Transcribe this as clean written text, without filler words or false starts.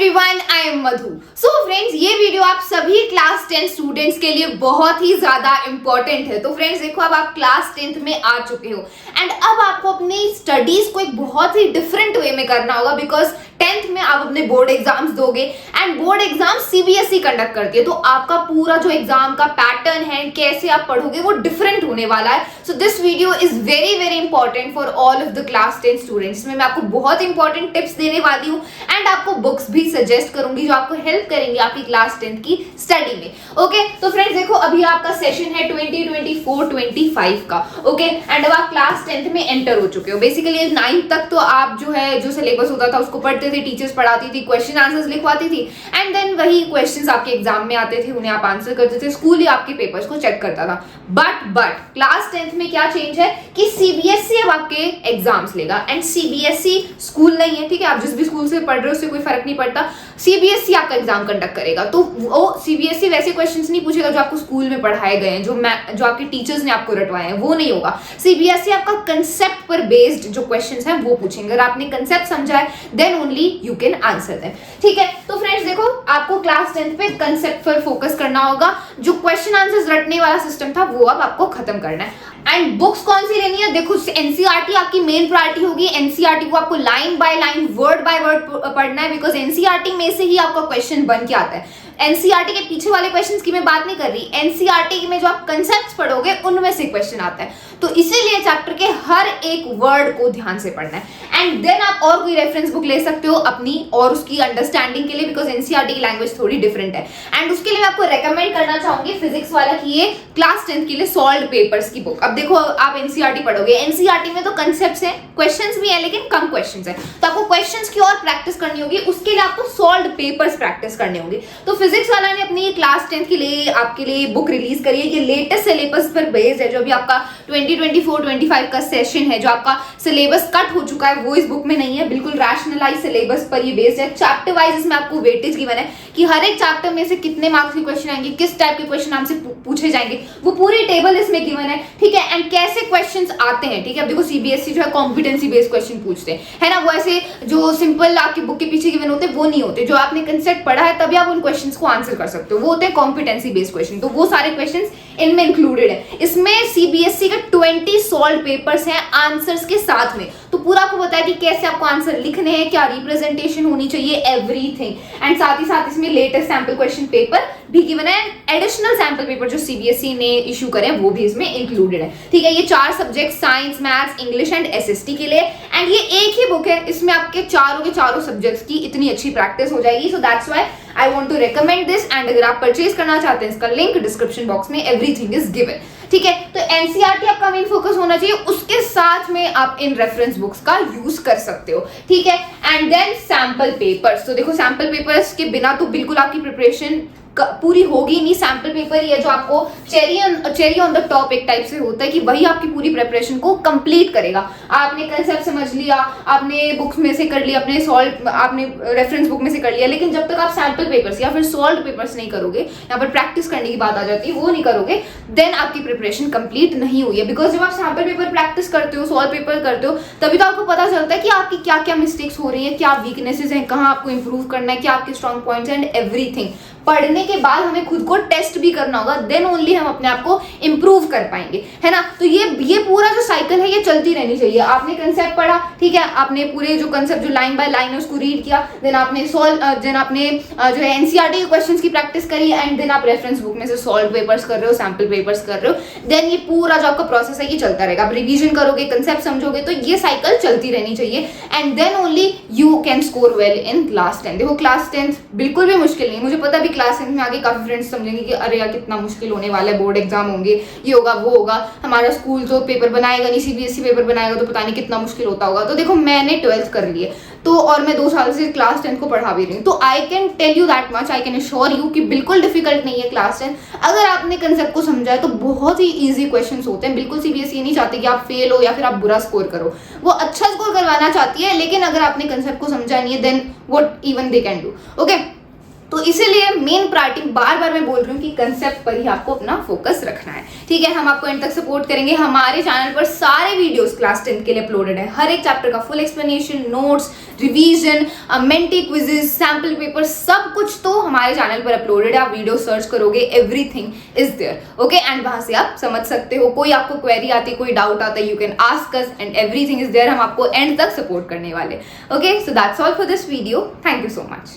Everyone, I am Madhu. So friends, ये video आप सभी क्लास 10 स्टूडेंट्स के लिए बहुत ही ज्यादा इंपॉर्टेंट है। तो फ्रेंड्स देखो, अब आप क्लास 10th में आ चुके हो एंड अब आपको अपनी स्टडीज को एक बहुत ही डिफरेंट वे में करना होगा, बिकॉज 10th में आप अपने बोर्ड एग्जाम्स दोगे and board exam CBSE conduct करती है। तो आपका पूरा जो एग्जाम का पैटर्न है, कैसे आप पढ़ोगे, वो डिफरेंट होने वाला है। So this video is very very important for all of the class 10 students. में मैं आपको बहुत इंपॉर्टेंट टिप्स देने वाली हूँ एंड आपको बुक्स भी सजेस्ट करूंगी जो आपको हेल्प करेंगे आपकी क्लास 10th की स्टडी में। ओके, तो फ्रेंड्स देखो, अभी आपका सेशन है 2024-25 का। ओके, एंड अब आप क्लास 10th में एंटर हो चुके हो। बेसिकली 9th तक तो आप जो सिलेबस होता था उसको पढ़ते थे, टीचर्स पढ़ाती थी, क्वेश्चन आंसर्स लिखवाती थी एंड देन वही क्वेश्चंस आपके एग्जाम में आते थे, उन्हें आप आंसर करते थे, स्कूल ही आपके पेपर्स को चेक करता था। बट क्लास 10th में क्या चेंज है कि सीबीएसई अब आपके एग्जाम्स लेगा एंड सीबीएसई स्कूल नहीं है, ठीक है। आप जिस भी स्कूल से पढ़ रहे हो उससे कोई फर्क नहीं पड़ता, सीबीएसई आपका एग्जाम कंडक्ट करेगा। तो वो सीबीएसई वैसे क्वेश्चंस नहीं पूछेगा जो आपको स्कूल में पढ़ाए गए हैं, जो आपके टीचर्स ने आपको रटवाए हैं, वो नहीं होगा। सीबीएसई आपका कंसेप्ट पर बेस्ड जो क्वेश्चंस हैं वो पूछेंगे। अगर आपने कंसेप्ट समझा है then only you can answer them, ठीक है। तो फ्रेंड्स देखो, आपको क्लास 10th पे कंसेप्ट पर फोकस करना होगा। जो क्वेश्चन आंसर्स रटने वाला सिस्टम था वो अब आपको खत्म करना है। एंड बुक्स कौन सी लेनी है, देखो एनसीईआरटी आपकी मेन प्रायोरिटी होगी। एनसीईआरटी को आपको line by line, word by word पढ़ना है, बिकॉज एनसीईआरटी में से ही आपका क्वेश्चन बन के आता है। एनसीईआरटी के पीछे वाले क्वेश्चंस की मैं बात नहीं कर रही, एनसीईआरटी में जो आप कंसेप्ट्स पढ़ोगे उनमें से क्वेश्चन आता है। तो इसीलिए चैप्टर के हर एक वर्ड को ध्यान से पढ़ना है एंड देन आप और कोई रेफरेंस बुक ले सकते हो अपनी और उसकी अंडरस्टैंडिंग के लिए, बिकॉज एनसीईआरटी की लैंग्वेज थोड़ी डिफरेंट है। एंड उसके लिए मैं आपको रेकमेंड करना चाहूंगी फिजिक्स वाला की ये क्लास 10th के लिए सॉल्व्ड पेपर्स की बुक। अब देखो, आप एनसीईआरटी पढ़ोगे, एनसीईआरटी में तो कंसेप्ट्स है, क्वेश्चंस भी है, लेकिन कम क्वेश्चंस है। तो आपको क्वेश्चंस की और प्रैक्टिस करनी होगी, उसके लिए आपको सॉल्व्ड पेपर्स प्रैक्टिस करने होंगे। तो फिजिक्स वाला ने अपनी क्लास 10th के लिए आपके लिए बुक रिलीज करी है। ये लेटेस्ट सिलेबस पर बेस्ड है, जो अभी आपका 2024-25 का सेशन है, जो आपका सिलेबस कट हो चुका है वो इस बुक में नहीं है। बिल्कुल रैशनलाइज सिलेबस पर ये बेस्ड है। चैप्टर वाइज इसमें आपको वेटेज गिवन है कि हर एक चैप्टर में से कितने मार्क्स के क्वेश्चन आएंगे, किस टाइप के क्वेश्चन आपसे पूछे जाएंगे, वो पूरी टेबल इसमें गिवन है, ठीक है। एंड कैसे क्वेश्चंस आते हैं, ठीक है। अब देखो, सीबीएसई जो है कॉम्पिटेंसी बेस्ड क्वेश्चन पूछते हैं, है ना। वो ऐसे जो सिंपल आपकी बुक के पीछे गिवन होते हैं वो नहीं होते। जो आपने कंसेप्ट पढ़ा है तभी आप उन क्वेश्चंस को आंसर कर सकते हो, वो होते हैं कॉम्पिटेंसी बेस्ड क्वेश्चन। तो वो सारे क्वेश्चंस इनमें इंक्लूडेड है। इसमें सीबीएसई के 20 सॉल्व पेपर्स हैं आंसर्स के साथ में। तो पूरा आपको बताया कि कैसे आपको आंसर लिखने हैं, क्या रिप्रेजेंटेशन होनी चाहिए, एवरीथिंग। एंड साथ ही साथ इसमें लेटेस्ट सैंपल क्वेश्चन पेपर भी गिवन है। एडिशनल सैंपल पेपर जो सीबीएसई ने इशू करे वो भी इसमें इंक्लूडेड है, ठीक है। ये 4 subject, science, maths, English and SST के लिए। एंड ये एक ही बुक है, इसमें आपके चारों के चारों सब्जेक्ट्स की इतनी अच्छी प्रैक्टिस हो जाएगी। So that's why I want to recommend this. And अगर आप परचेज करना चाहते हैं, इसका लिंक डिस्क्रिप्शन बॉक्स में, एवरीथिंग इज गिवन, ठीक है। तो एनसीईआरटी आपका मेन फोकस होना चाहिए, उसके साथ में आप इन रेफरेंस बुक्स का यूज कर सकते हो, ठीक है। And then sample papers. तो देखो, सैंपल पेपर्स के बिना तो बिल्कुल आपकी प्रिपरेशन पूरी होगी नहीं। सैंपल पेपर ही है जो आपको चेरी ऑन द टॉप एक टाइप से होता है कि वही आपकी पूरी प्रिपरेशन को कंप्लीट करेगा। आपने कंसेप्ट समझ लिया, आपने बुक्स में से कर लिया, आपने रेफरेंस बुक में से कर लिया, लेकिन जब तक आप सैंपल पेपर्स या फिर सॉल्व पेपर्स नहीं करोगे, यहाँ पर प्रैक्टिस करने की बात आ जाती है, वो नहीं करोगे, देन आपकी प्रिपरेशन कंप्लीट नहीं हुई है। बिकॉज जब आप सैंपल पेपर प्रैक्टिस करते हो, सॉल्व पेपर करते हो, तभी तो आपको पता चलता है कि आपकी क्या क्या मिस्टेक्स हो रही है, क्या वीकनेसेस हैं, कहाँ आपको इंप्रूव करना है, क्या आपके स्ट्रॉन्ग पॉइंट्स एंड एवरीथिंग। पढ़ने के बाद हमें खुद को टेस्ट भी करना होगा, देन ओनली हम अपने आप को इंप्रूव कर पाएंगे, है ना। तो ये पूरा जो साइकिल है ये चलती रहनी चाहिए। आपने कंसेप्ट पढ़ा, ठीक है, आपने पूरे जो कंसेप्ट जो लाइन बाय लाइन है उसको रीड किया, देन आपने जो है एनसीईआरटी के क्वेश्चंस की प्रैक्टिस करी एंड देन आप रेफरेंस बुक में से सॉल्व पेपर्स कर रहे हो, सैंपल पेपर्स कर रहे हो, देन ये पूरा जो आपका प्रोसेस है ये चलता रहेगा। आप रिवीजन करोगे, कंसेप्ट समझोगे, तो ये साइकिल चलती रहनी चाहिए and then only you can score well in class 10। देखो, क्लास 10 बिल्कुल भी मुश्किल नहीं, मुझे पता भी क्लास 10 में आगे काफी फ्रेंड्स समझेंगे कि अरे यार कितना मुश्किल होने वाला है, बोर्ड एग्जाम होंगे, ये होगा वो होगा, हमारा स्कूल जो पेपर बनाएगा नहीं, सीबीएसई पेपर बनाएगा, तो पता नहीं कितना मुश्किल होता होगा। तो देखो, मैंने 12th कर ली है, तो और मैं 2 साल से क्लास 10 को पढ़ा भी रही हूँ, तो I can tell you that much, I can assure you कि बिल्कुल डिफिकल्ट नहीं है क्लास 10। अगर आपने कंसेप्ट को समझा है तो बहुत ही ईजी क्वेश्चंस होते हैं। बिल्कुल सीबीएसई नहीं चाहती कि आप फेल हो या फिर आप बुरा स्कोर करो, वो अच्छा स्कोर करवाना चाहती है, लेकिन अगर आपने कंसेप्ट को समझा नहीं है then what even they can do, okay. तो इसीलिए मेन प्रायोरिटी बार बार मैं बोल रही हूँ कि कंसेप्ट पर ही आपको अपना फोकस रखना है, ठीक है। हम आपको एंड तक सपोर्ट करेंगे। हमारे चैनल पर सारे वीडियोस क्लास 10 के लिए अपलोडेड है, हर एक चैप्टर का full explanation, notes, revision, Menti quizzes, sample paper, सब कुछ तो हमारे चैनल पर अपलोडेड है। आप वीडियो सर्च करोगे, everything is there, okay. And वहां से आप समझ सकते हो। कोई आपको क्वेरी आती है, कोई डाउट आता है, you can ask us and everything is there. हम आपको एंड तक सपोर्ट करने वाले, okay. So that's all for this video. Thank you so much.